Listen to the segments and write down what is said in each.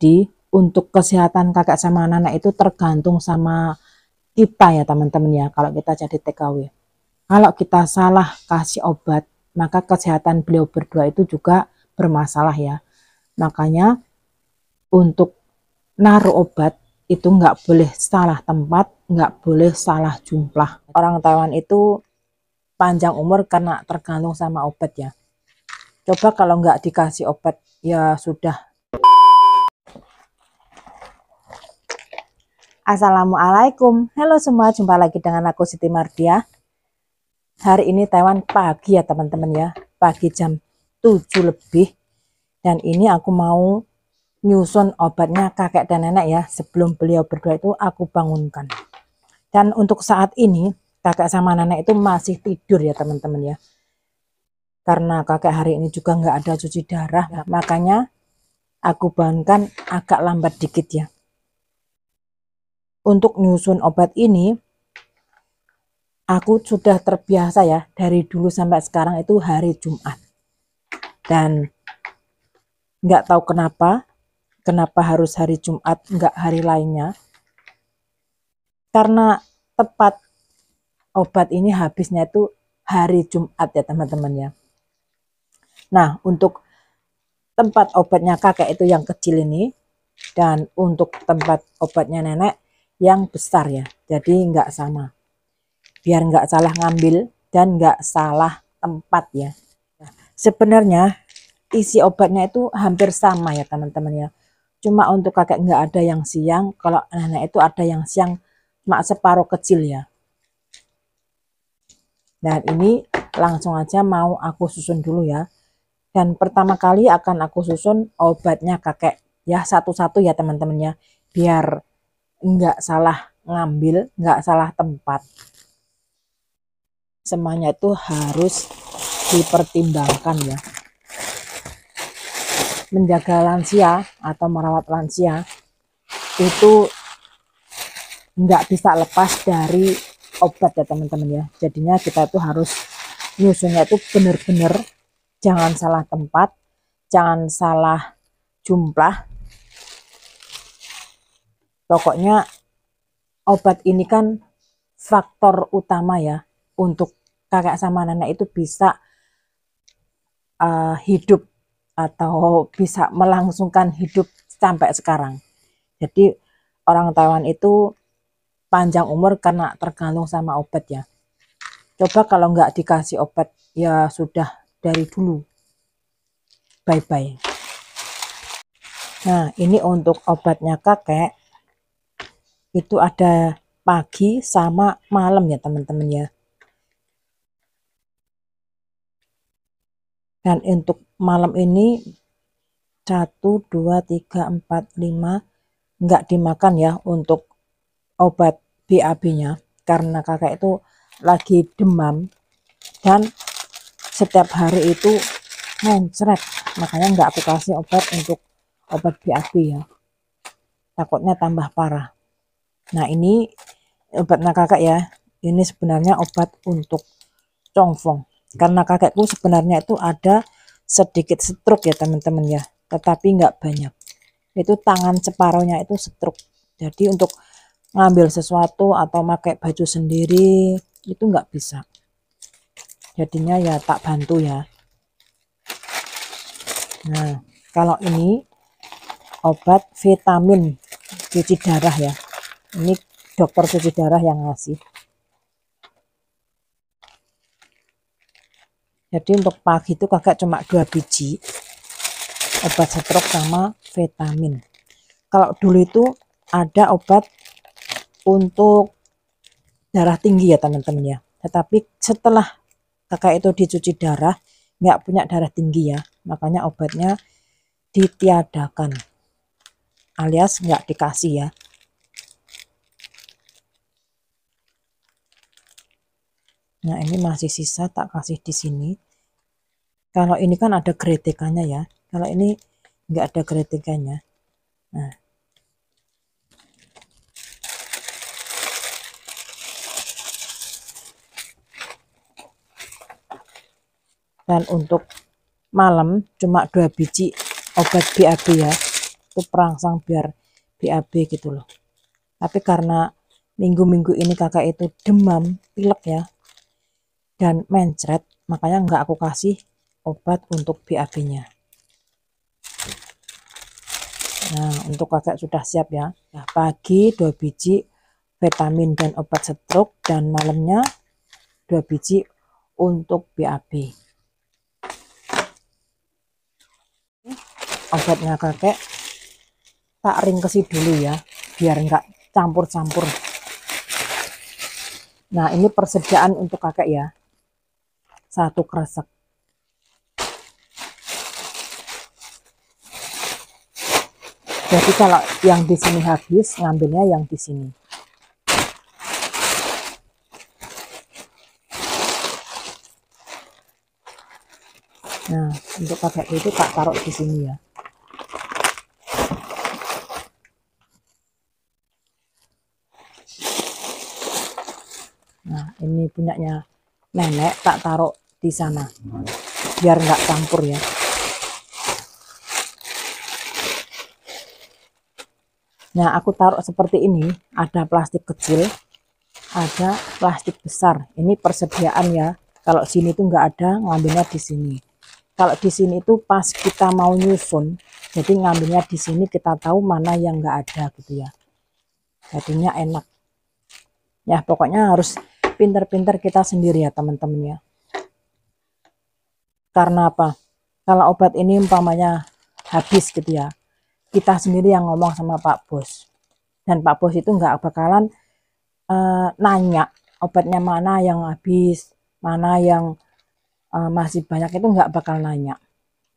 Jadi untuk kesehatan kakek sama nenek itu tergantung sama kita ya teman-teman ya, kalau kita jadi TKW. Kalau kita salah kasih obat, maka kesehatan beliau berdua itu juga bermasalah ya. Makanya untuk naruh obat itu nggak boleh salah tempat, nggak boleh salah jumlah. Orang Taiwan itu panjang umur karena tergantung sama obat ya. Coba kalau nggak dikasih obat, ya sudah. Assalamualaikum, halo semua, jumpa lagi dengan aku Siti Mardia. Hari ini Taiwan pagi ya teman-teman ya, pagi jam 7 lebih. Dan ini aku mau nyusun obatnya kakek dan nenek ya, sebelum beliau berdua itu aku bangunkan. Dan untuk saat ini kakek sama nenek itu masih tidur ya teman-teman ya. Karena kakek hari ini juga nggak ada cuci darah, makanya aku bangunkan agak lambat dikit ya. Untuk nyusun obat ini, aku sudah terbiasa ya, dari dulu sampai sekarang itu hari Jumat. Dan nggak tahu kenapa harus hari Jumat, nggak hari lainnya. Karena tepat obat ini habisnya itu hari Jumat ya teman-teman ya. Nah, untuk tempat obatnya kakek itu yang kecil ini, dan untuk tempat obatnya nenek yang besar ya, jadi nggak sama, biar nggak salah ngambil dan nggak salah tempat ya. Sebenarnya isi obatnya itu hampir sama ya teman-teman ya, cuma untuk kakek nggak ada yang siang, kalau nenek itu ada yang siang cuma separuh kecil ya. Dan ini langsung aja mau aku susun dulu ya. Dan pertama kali akan aku susun obatnya kakek ya, satu-satu ya teman-teman ya, biar nggak salah ngambil, nggak salah tempat. Semuanya itu harus dipertimbangkan ya. Menjaga lansia atau merawat lansia itu nggak bisa lepas dari obat ya teman-teman ya. Jadinya kita itu harus nyusunnya itu benar-benar jangan salah tempat, jangan salah jumlah. Pokoknya obat ini kan faktor utama ya untuk kakek sama nenek itu bisa hidup atau bisa melangsungkan hidup sampai sekarang. Jadi orang Taiwan itu panjang umur karena tergantung sama obat ya. Coba kalau nggak dikasih obat, ya sudah dari dulu bye-bye. Nah, ini untuk obatnya kakek itu ada pagi sama malam ya teman-teman ya. Dan untuk malam ini 1, 2, 3, 4, 5 nggak dimakan ya untuk obat BAB-nya, karena kakek itu lagi demam dan setiap hari itu mencret, makanya nggak aku kasih obat untuk obat BAB ya, takutnya tambah parah. Nah, ini obatnya kakek ya, ini sebenarnya obat untuk congfong, karena kakekku sebenarnya itu ada sedikit stroke ya teman-teman ya, tetapi nggak banyak, itu tangan separuhnya itu stroke. Jadi untuk ngambil sesuatu atau pakai baju sendiri itu nggak bisa, jadinya ya tak bantu ya. Nah, kalau ini obat vitamin cuci darah ya, ini dokter cuci darah yang ngasih. Jadi untuk pagi itu kakek cuma 2 biji obat stroke sama vitamin. Kalau dulu itu ada obat untuk darah tinggi ya teman-teman ya, tetapi setelah kakak itu dicuci darah nggak punya darah tinggi ya, makanya obatnya ditiadakan alias nggak dikasih ya. Nah, ini masih sisa, tak kasih di sini. Kalau ini kan ada geretekannya ya, kalau ini nggak ada geretekannya. Nah, dan untuk malam cuma 2 biji obat BAB ya, itu perangsang biar BAB gitu loh. Tapi karena minggu-minggu ini kakak itu demam, pilek ya, dan mencret, makanya nggak aku kasih obat untuk BAB-nya. Nah, untuk kakak sudah siap ya. Nah, pagi 2 biji vitamin dan obat stroke, dan malamnya 2 biji untuk BAB. Obatnya kakek tak ringkesi dulu ya, biar nggak campur-campur. Nah, ini persediaan untuk kakek ya, 1 kresek. Jadi kalau yang di sini habis, ngambilnya yang di sini. Nah, untuk kakek itu tak taruh di sini ya. Nah, ini punyanya nenek, tak taruh di sana biar nggak campur ya. Nah, aku taruh seperti ini, ada plastik kecil, ada plastik besar. Ini persediaan ya. Kalau sini tuh nggak ada, ngambilnya di sini. Kalau di sini itu pas kita mau nyusun, jadi ngambilnya di sini, kita tahu mana yang nggak ada gitu ya. Jadinya enak. Ya, pokoknya harus pinter-pinter kita sendiri ya teman-teman ya. Karena apa? Kalau obat ini umpamanya habis gitu ya, kita sendiri yang ngomong sama Pak Bos. Dan Pak Bos itu nggak bakalan nanya obatnya mana yang habis, mana yang masih banyak, itu nggak bakal nanya.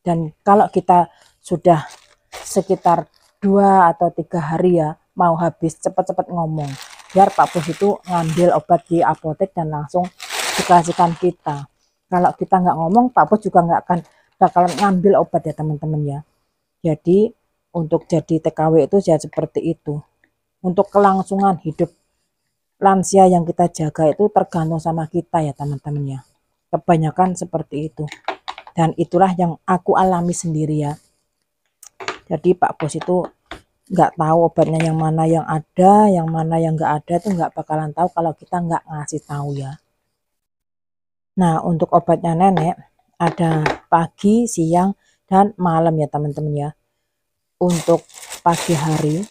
Dan kalau kita sudah sekitar 2 atau 3 hari ya mau habis, cepat-cepat ngomong biar Pak Bos itu ngambil obat di apotek dan langsung dikasihkan kita. Kalau kita nggak ngomong, Pak Bos juga nggak akan bakalan ngambil obat ya teman-teman ya. Jadi untuk jadi TKW itu ya seperti itu. Untuk kelangsungan hidup lansia yang kita jaga itu tergantung sama kita ya teman-teman ya. Kebanyakan seperti itu. Dan itulah yang aku alami sendiri ya. Jadi Pak Bos itu nggak tahu obatnya yang mana yang ada, yang mana yang nggak ada, itu nggak bakalan tahu kalau kita nggak ngasih tahu ya. Nah, untuk obatnya nenek ada pagi, siang, dan malam ya teman-teman ya. Untuk pagi hari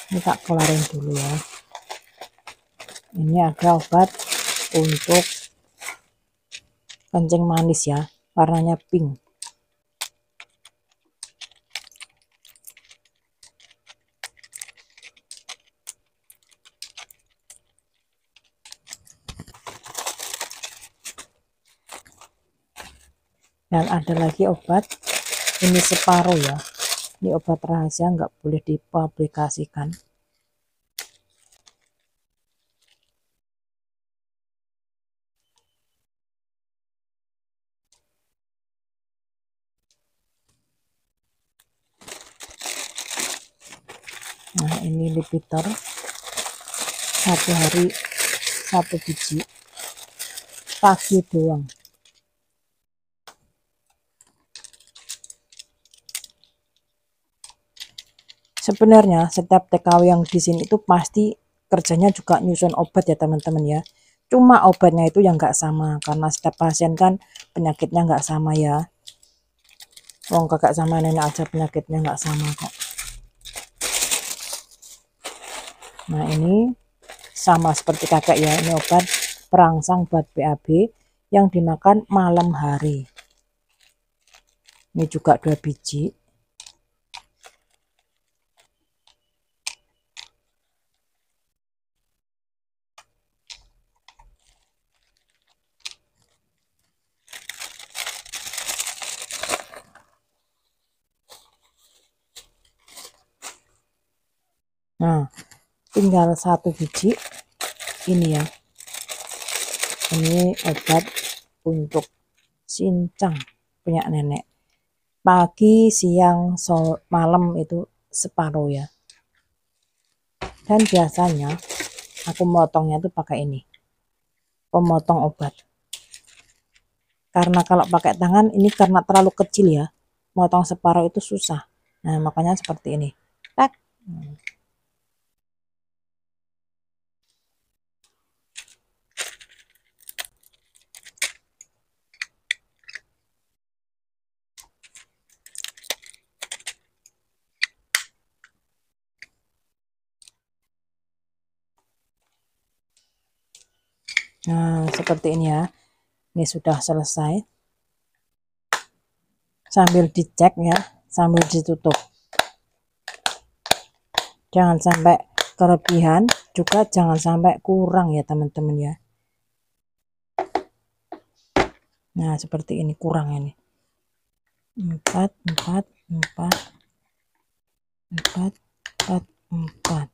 ini tak keluarin dulu ya. Ini ada obat untuk kencing manis ya, warnanya pink. Dan ada lagi obat, ini separuh ya. Ini obat rahasia, nggak boleh dipublikasikan. Nah, ini Lipitor, 1 hari 1 biji, pagi doang. Sebenarnya setiap TKW yang di sini itu pasti kerjanya juga nyusun obat ya teman-teman ya. Cuma obatnya itu yang nggak sama, karena setiap pasien kan penyakitnya nggak sama ya. Wong kakak sama nenek aja penyakitnya nggak sama kok. Nah, ini sama seperti kakak ya, ini obat perangsang buat BAB yang dimakan malam hari. Ini juga 2 biji. Nah, tinggal 1 biji ini ya. Ini obat untuk cincang punya nenek. Pagi, siang, malam itu separuh ya. Dan biasanya aku motongnya tuh pakai ini, pemotong obat. karena kalau pakai tangan ini karena terlalu kecil ya, motong separuh itu susah. Nah makanya seperti ini. Tak. Nah seperti ini ya, ini sudah selesai. Sambil dicek ya, sambil ditutup, jangan sampai kelebihan, juga jangan sampai kurang ya teman-teman ya. Nah seperti ini, kurang ini 4 4 4 4 4 4.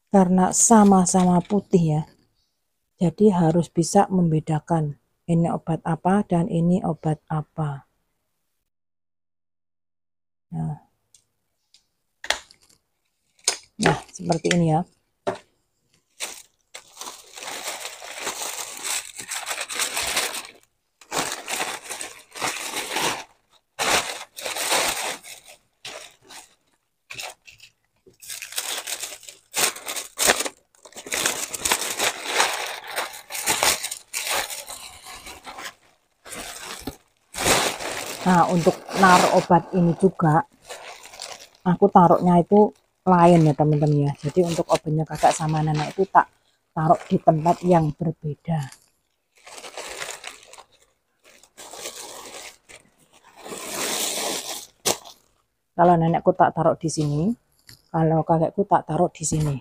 Karena sama-sama putih ya, jadi harus bisa membedakan ini obat apa dan ini obat apa. Nah seperti ini ya. Nah untuk naruh obat ini juga aku taruhnya itu lain ya teman-teman ya. Jadi untuk obatnya kakak sama nenek itu tak taruh di tempat yang berbeda. Kalau nenekku tak taruh di sini, kalau kakekku tak taruh di sini.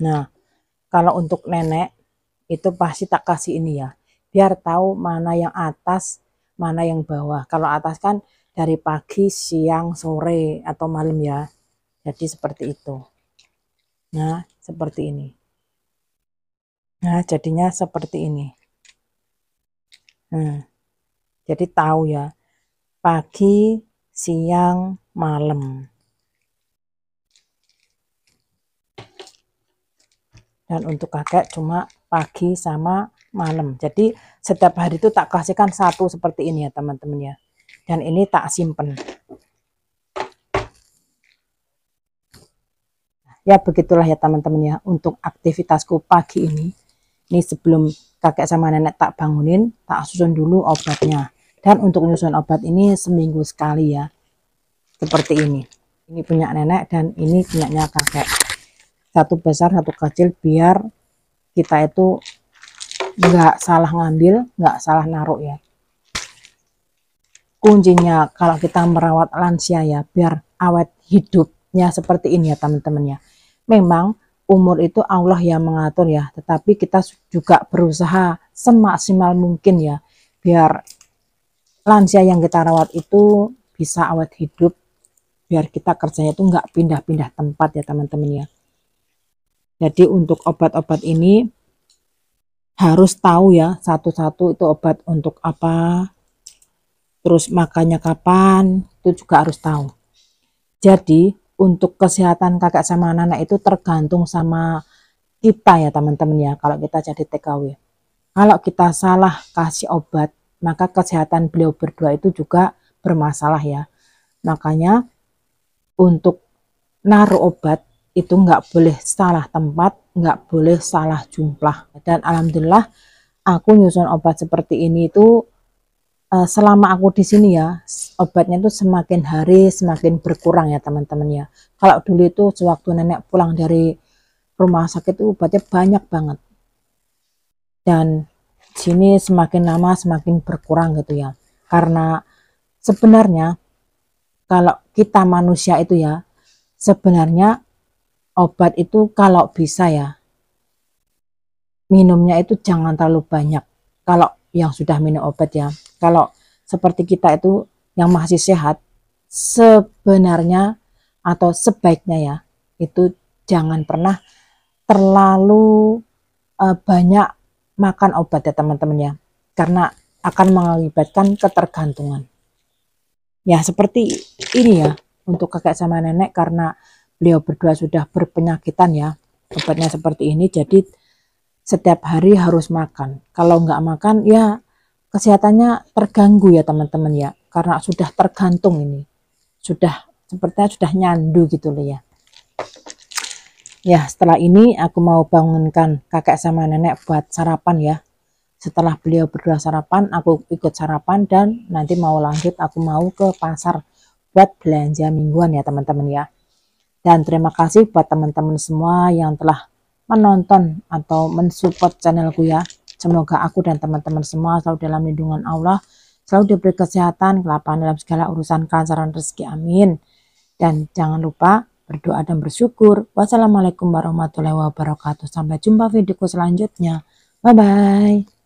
Nah kalau untuk nenek itu pasti tak kasih ini ya, biar tahu mana yang atas mana yang bawah. Kalau atas kan dari pagi siang sore atau malam ya, jadi seperti itu. Nah seperti ini. Nah jadinya seperti ini. Jadi tahu ya, pagi siang malam. Dan untuk kakek cuma pagi sama malam. Jadi setiap hari itu tak kasihkan satu seperti ini ya teman-teman ya. Dan ini tak simpen. Ya begitulah ya teman-teman ya untuk aktivitasku pagi ini. Ini sebelum kakek sama nenek tak bangunin, tak susun dulu obatnya. Dan untuk nyusun obat ini seminggu sekali ya. Seperti ini. Ini punya nenek dan ini punyanya kakek. Satu besar satu kecil biar kita itu nggak salah ngambil, nggak salah naruh ya. Kuncinya kalau kita merawat lansia ya, biar awet hidupnya seperti ini ya teman-teman ya. Memang umur itu Allah yang mengatur ya, tetapi kita juga berusaha semaksimal mungkin ya, biar lansia yang kita rawat itu bisa awet hidup, biar kita kerjanya itu nggak pindah-pindah tempat ya teman-teman ya. Jadi untuk obat-obat ini harus tahu ya satu-satu itu obat untuk apa, terus makannya kapan, itu juga harus tahu. Jadi untuk kesehatan kakak sama anak itu tergantung sama kita ya teman-teman ya, kalau kita jadi TKW. Kalau kita salah kasih obat, maka kesehatan beliau berdua itu juga bermasalah ya. Makanya untuk naruh obat itu nggak boleh salah tempat, nggak boleh salah jumlah. Dan alhamdulillah aku nyusun obat seperti ini itu selama aku di sini ya, obatnya itu semakin hari semakin berkurang ya teman-teman ya. Kalau dulu itu sewaktu nenek pulang dari rumah sakit itu obatnya banyak banget. Dan sini semakin lama semakin berkurang gitu ya. Karena sebenarnya kalau kita manusia itu ya, sebenarnya obat itu kalau bisa ya, minumnya itu jangan terlalu banyak. Kalau yang sudah minum obat ya, kalau seperti kita itu yang masih sehat, sebenarnya atau sebaiknya ya, itu jangan pernah terlalu banyak makan obat ya teman-teman ya, karena akan mengakibatkan ketergantungan. Ya seperti ini ya untuk kakek sama nenek, karena beliau berdua sudah berpenyakitan ya, obatnya seperti ini, jadi setiap hari harus makan. Kalau nggak makan ya kesehatannya terganggu ya teman-teman ya, karena sudah tergantung ini, sudah sepertinya sudah nyandu gitu loh ya. Ya setelah ini aku mau bangunkan kakek sama nenek buat sarapan ya. Setelah beliau berdua sarapan, aku ikut sarapan, dan nanti mau lanjut aku mau ke pasar buat belanja mingguan ya teman-teman ya. Dan terima kasih buat teman-teman semua yang telah menonton atau mensupport channelku ya. Semoga aku dan teman-teman semua selalu dalam lindungan Allah, selalu diberi kesehatan, kelapangan dalam segala urusan, kelancaran rezeki, amin. Dan jangan lupa berdoa dan bersyukur. Wassalamualaikum warahmatullahi wabarakatuh. Sampai jumpa videoku selanjutnya. Bye bye.